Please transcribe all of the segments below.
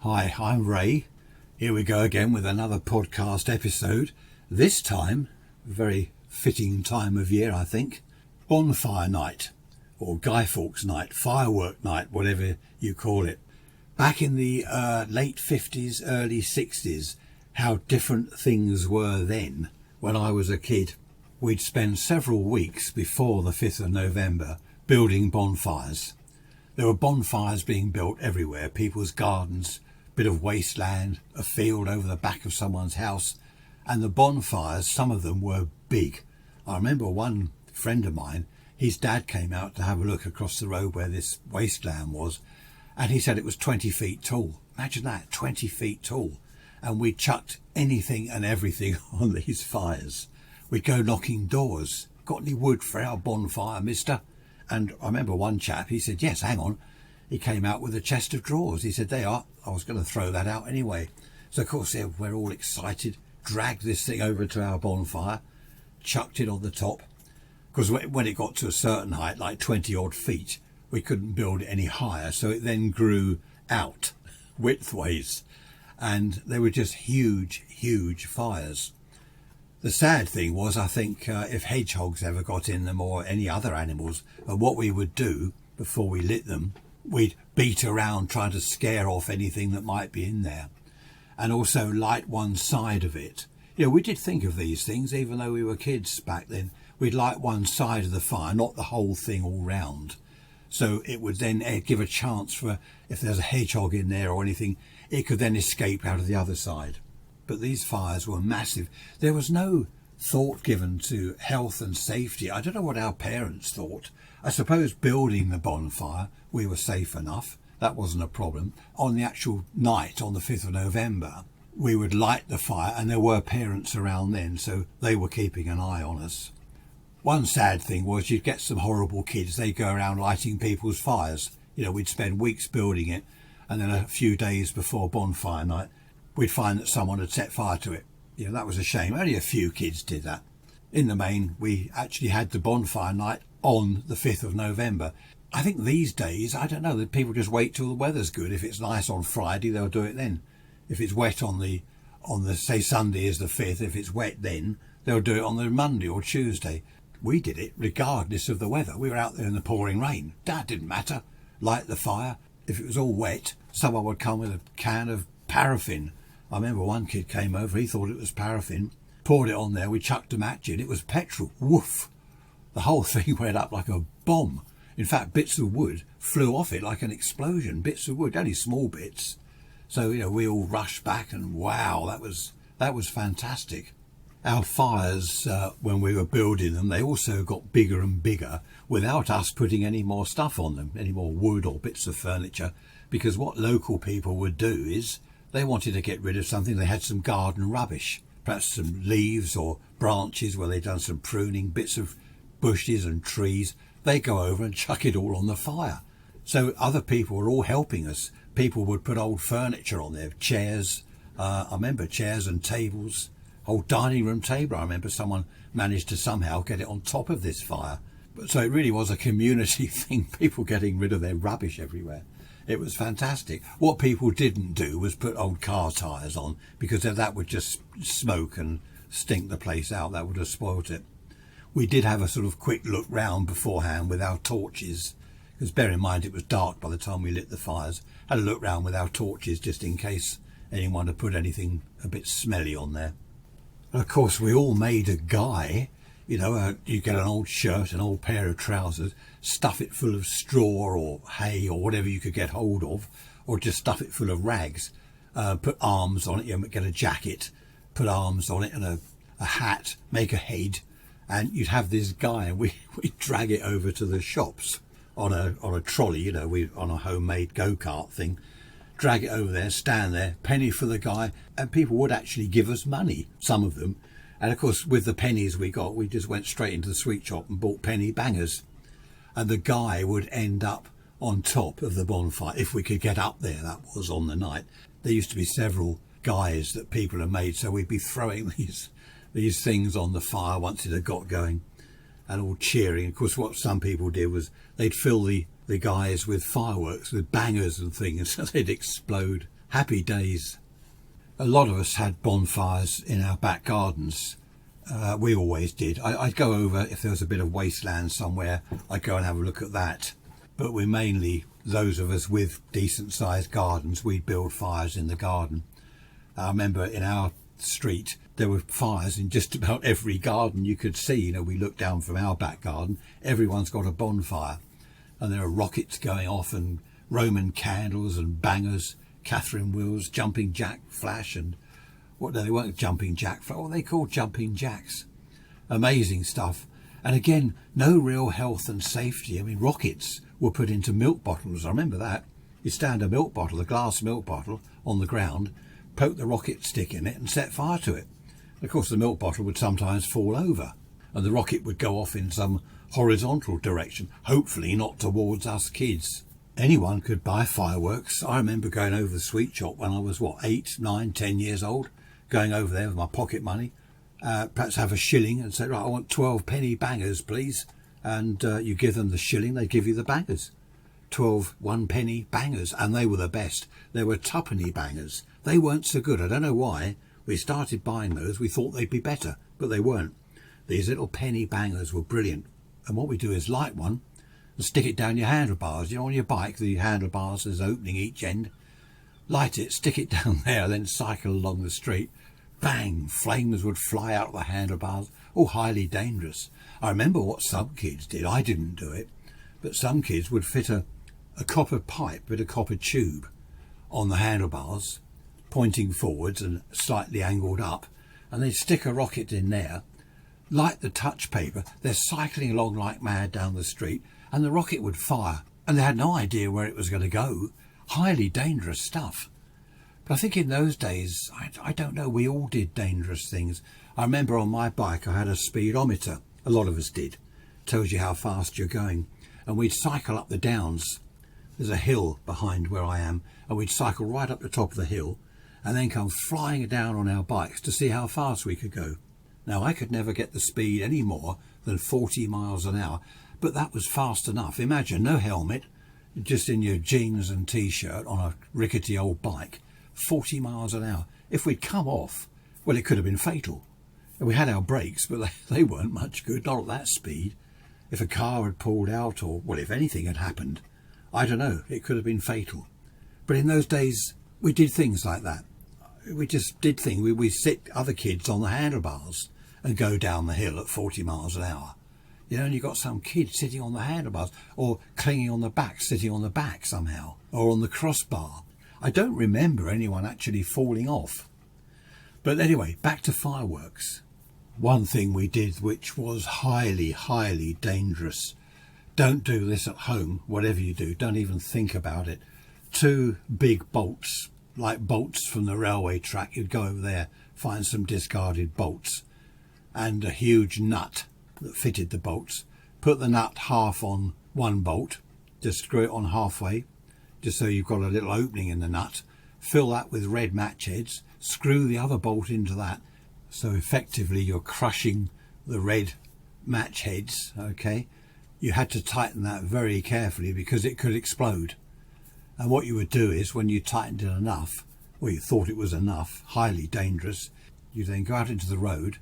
Hi, I'm Ray. Here we go again with another podcast episode. This time, a very fitting time of year, I think. Bonfire night, or Guy Fawkes night, firework night, whatever you call it. Back in the late 50s, early 60s, how different things were then. When I was a kid, we'd spend several weeks before the 5th of November building bonfires. There were bonfires being built everywhere, people's gardens, bit of wasteland, a field over the back of someone's house, and the bonfires, some of them were big. I remember one friend of mine, his dad came out to have a look across the road where this wasteland was, and he said it was 20 feet tall. Imagine that, 20 feet tall. And we chucked anything and everything on these fires. We'd go knocking doors. Got any wood for our bonfire, mister? And I remember one chap, he said, yes, hang on. He came out with a chest of drawers. He said, they are. I was going to throw that out anyway. So, of course, we're all excited, dragged this thing over to our bonfire, chucked it on the top. Because when it got to a certain height, like 20 odd feet, we couldn't build it any higher. So it then grew out widthways. And they were just huge, huge fires. The sad thing was, I think, if hedgehogs ever got in them or any other animals, what we would do before we lit them, we'd beat around trying to scare off anything that might be in there, and also light one side of it. You know, we did think of these things, even though we were kids back then. We'd light one side of the fire, not the whole thing all round. So it would then give a chance for, if there's a hedgehog in there or anything, it could then escape out of the other side. But these fires were massive. There was no thought given to health and safety. I don't know what our parents thought. I suppose building the bonfire, we were safe enough. That wasn't a problem. On the actual night, on the 5th of November, we would light the fire, and there were parents around then, so they were keeping an eye on us. One sad thing was you'd get some horrible kids. They'd go around lighting people's fires. You know, we'd spend weeks building it, and then a few days before bonfire night, we'd find that someone had set fire to it. You know, that was a shame. Only a few kids did that. In the main, we actually had the bonfire night on the 5th of November. I think these days, I don't know, that people just wait till the weather's good. If it's nice on Friday, they'll do it then. If it's wet on the say Sunday is the 5th, if it's wet then, they'll do it on the Monday or Tuesday. We did it regardless of the weather. We were out there in the pouring rain. That didn't matter. Light the fire. If it was all wet, someone would come with a can of paraffin. I remember one kid came over, he thought it was paraffin, poured it on there, we chucked a match in, it was petrol. Woof! The whole thing went up like a bomb. In fact, bits of wood flew off it like an explosion. Bits of wood, only small bits. So, you know, we all rushed back and wow, that was fantastic. Our fires, when we were building them, they also got bigger and bigger without us putting any more stuff on them, any more wood or bits of furniture, because what local people would do is they wanted to get rid of something. They had some garden rubbish, perhaps some leaves or branches where they'd done some pruning, bits of bushes and trees. They go over and chuck it all on the fire. So other people were all helping us. People would put old furniture on there, chairs. I remember chairs and tables. Old dining room table, I remember someone managed to somehow get it on top of this fire. So it really was a community thing, people getting rid of their rubbish everywhere. It was fantastic. What people didn't do was put old car tyres on, because that would just smoke and stink the place out. That would have spoilt it. We did have a sort of quick look round beforehand with our torches, because bear in mind it was dark by the time we lit the fires. Had a look round with our torches just in case anyone had put anything a bit smelly on there. And of course, we all made a guy. You know, you get an old shirt, an old pair of trousers, stuff it full of straw or hay or whatever you could get hold of, or just stuff it full of rags. Put arms on it, you know, get a jacket, put arms on it and a hat, make a head, and you'd have this guy, and we'd drag it over to the shops on a trolley, you know, on a homemade go-kart thing. Drag it over there, stand there, penny for the guy, and people would actually give us money, some of them. And of course, with the pennies we got, we just went straight into the sweet shop and bought penny bangers. And the guy would end up on top of the bonfire, if we could get up there, that was on the night. There used to be several guys that people had made, so we'd be throwing these things on the fire once it had got going, and all cheering. Of course, what some people did was they'd fill the guys with fireworks, with bangers and things, so they'd explode Happy days. A lot of us had bonfires in our back gardens. We always did. I'd go over, if there was a bit of wasteland somewhere, I'd go and have a look at that. But we mainly, those of us with decent sized gardens, we'd build fires in the garden. I remember in our street there were fires in just about every garden you could see. We looked down from our back garden, everyone's got a bonfire, and there are rockets going off and Roman candles and bangers, Catherine wheels, jumping jack flash, and they weren't jumping jack flash, what were they called? Jumping jacks. Amazing stuff. And again, no real health and safety. Rockets were put into milk bottles. I remember that. You stand a milk bottle, a glass milk bottle, on the ground, poke the rocket stick in it and set fire to it. Of course, the milk bottle would sometimes fall over and the rocket would go off in some horizontal direction, hopefully not towards us kids. Anyone could buy fireworks. I remember going over the sweet shop when I was, 8, 9, 10 years old, going over there with my pocket money, perhaps have a shilling and say, right, I want 12 penny bangers, please. And you give them the shilling, they give you the bangers. 12 1-penny bangers, and they were the best. There were twopenny bangers. They weren't so good. I don't know why. We started buying those. We thought they'd be better, but they weren't. These little penny bangers were brilliant. And what we do is light one and stick it down your handlebars. On your bike, the handlebars, there's an opening each end. Light it, stick it down there, then cycle along the street. Bang! Flames would fly out of the handlebars. All highly dangerous. I remember what some kids did. I didn't do it. But some kids would fit a copper pipe with a copper tube on the handlebars, pointing forwards and slightly angled up, and they'd stick a rocket in there, light the touch paper. They're cycling along like mad down the street, and the rocket would fire, and they had no idea where it was going to go. Highly dangerous stuff. But I think in those days, I don't know, we all did dangerous things. I remember on my bike I had a speedometer. A lot of us did. Tells you how fast you're going. And we'd cycle up the downs. There's a hill behind where I am, and we'd cycle right up the top of the hill and then come flying down on our bikes to see how fast we could go. Now, I could never get the speed any more than 40 miles an hour, but that was fast enough. Imagine, no helmet, just in your jeans and t-shirt on a rickety old bike, 40 miles an hour. If we'd come off, well, it could have been fatal. We had our brakes, but they weren't much good, not at that speed. If a car had pulled out, or, well, if anything had happened, I don't know, it could have been fatal. But in those days, we did things like that. We just did things. We sit other kids on the handlebars and go down the hill at 40 miles an hour. And you've got some kid sitting on the handlebars, or clinging on the back, sitting on the back somehow, or on the crossbar. I don't remember anyone actually falling off. But anyway, back to fireworks. One thing we did which was highly, highly dangerous. Don't do this at home, whatever you do. Don't even think about it. 2 big bolts, like bolts from the railway track. You'd go over there, find some discarded bolts, and a huge nut that fitted the bolts. Put the nut half on one bolt, just screw it on halfway, just so you've got a little opening in the nut. Fill that with red match heads, screw the other bolt into that, so effectively you're crushing the red match heads, okay? You had to tighten that very carefully because it could explode. And what you would do is, when you tightened it enough, well, you thought it was enough, highly dangerous, you then go out into the road,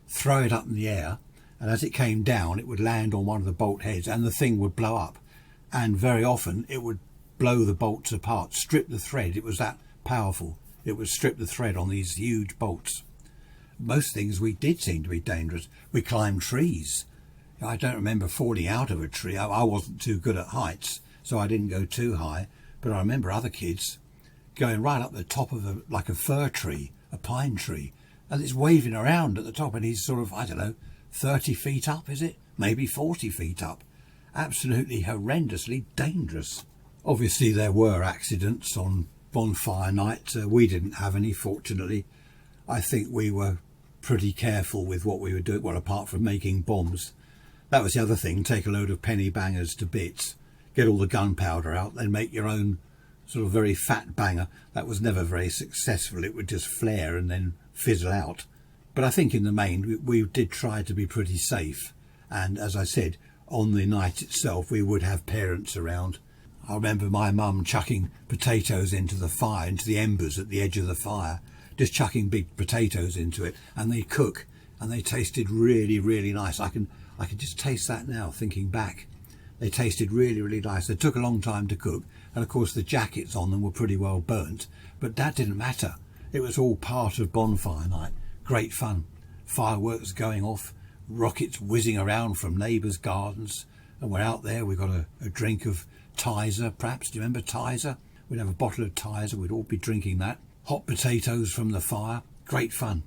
throw it up in the air, and as it came down, it would land on one of the bolt heads and the thing would blow up. And very often it would blow the bolts apart, strip the thread. It was that powerful. It would strip the thread on these huge bolts. Most things we did seem to be dangerous. We climbed trees. I don't remember falling out of a tree. I wasn't too good at heights, so I didn't go too high. But I remember other kids going right up the top of like a fir tree, a pine tree, and it's waving around at the top, and he's sort of, 30 feet up, is it? Maybe 40 feet up. Absolutely horrendously dangerous. Obviously there were accidents on Bonfire night. We didn't have any, fortunately. I think we were pretty careful with what we were doing, well, apart from making bombs. That was the other thing, take a load of penny bangers to bits, get all the gunpowder out, then make your own sort of very fat banger. That was never very successful. It would just flare and then fizzle out. But I think in the main we did try to be pretty safe. And as I said, on the night itself we would have parents around. I remember my mum chucking potatoes into the fire, into the embers at the edge of the fire, just chucking big potatoes into it, and they cook, and they tasted really, really nice. I can just taste that now, thinking back. They tasted really, really nice. They took a long time to cook, and of course the jackets on them were pretty well burnt, but that didn't matter. It was all part of bonfire night. Great fun. Fireworks going off, rockets whizzing around from neighbours' gardens, and we're out there. We got a drink of Tizer, perhaps. Do you remember Tizer? We'd have a bottle of Tizer. We'd all be drinking that. Hot potatoes from the fire. Great fun.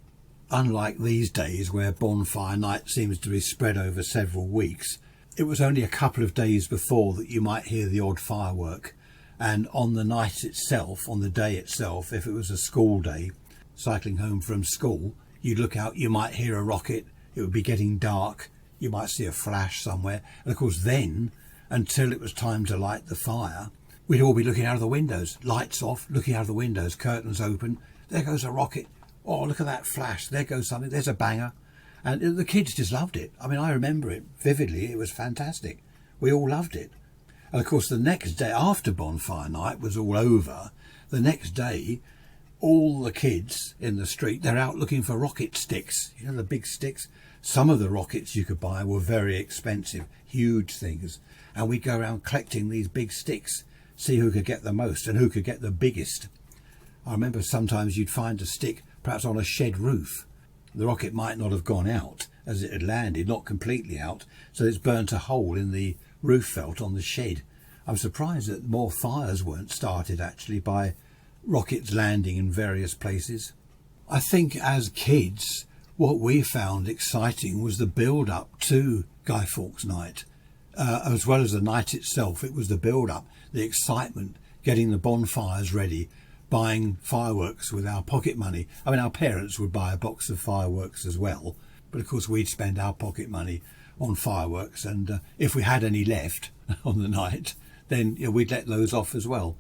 Unlike these days where bonfire night seems to be spread over several weeks, it was only a couple of days before that you might hear the odd firework. And on the night itself, on the day itself, if it was a school day, cycling home from school, you'd look out, you might hear a rocket. It would be getting dark. You might see a flash somewhere. And of course then, until it was time to light the fire, we'd all be looking out of the windows, lights off, looking out of the windows, curtains open. There goes a rocket. Oh, look at that flash. There goes something. There's a banger. And the kids just loved it. I mean, I remember it vividly. It was fantastic. We all loved it. And of course, the next day after bonfire night was all over, the next day, all the kids in the street, they're out looking for rocket sticks. You know, the big sticks. Some of the rockets you could buy were very expensive, huge things. And we'd go around collecting these big sticks, see who could get the most and who could get the biggest. I remember sometimes you'd find a stick perhaps on a shed roof. The rocket might not have gone out as it had landed, not completely out, so it's burnt a hole in the roof felt on the shed. I'm surprised that more fires weren't started actually by rockets landing in various places. I think as kids, what we found exciting was the build-up to Guy Fawkes night. As well as the night itself, it was the build-up, the excitement, getting the bonfires ready, buying fireworks with our pocket money. I mean, our parents would buy a box of fireworks as well, but of course we'd spend our pocket money on fireworks, and if we had any left on the night, then we'd let those off as well.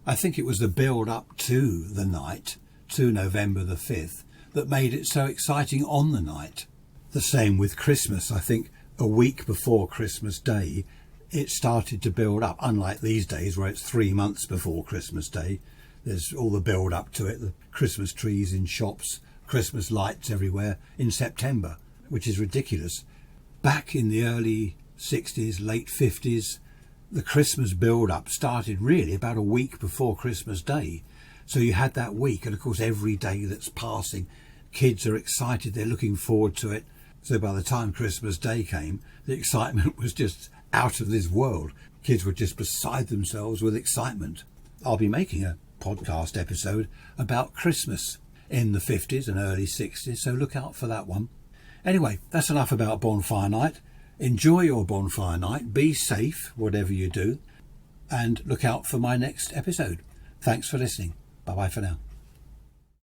I think it was the build-up to the night, to November the 5th, that made it so exciting on the night. The same with Christmas. I think a week before Christmas Day, it started to build up, unlike these days where it's 3 months before Christmas Day. There's all the build up to it, the Christmas trees in shops, Christmas lights everywhere in September, which is ridiculous. Back in the early 60s, late 50s, the Christmas build up started really about a week before Christmas Day. So you had that week, and of course every day that's passing, kids are excited, they're looking forward to it. So by the time Christmas Day came, the excitement was just out of this world. Kids were just beside themselves with excitement. I'll be making a podcast episode about Christmas in the 50s and early 60s, so look out for that one. Anyway, that's enough about bonfire night. Enjoy your bonfire night, be safe, whatever you do, and look out for my next episode. Thanks for listening. Bye bye for now.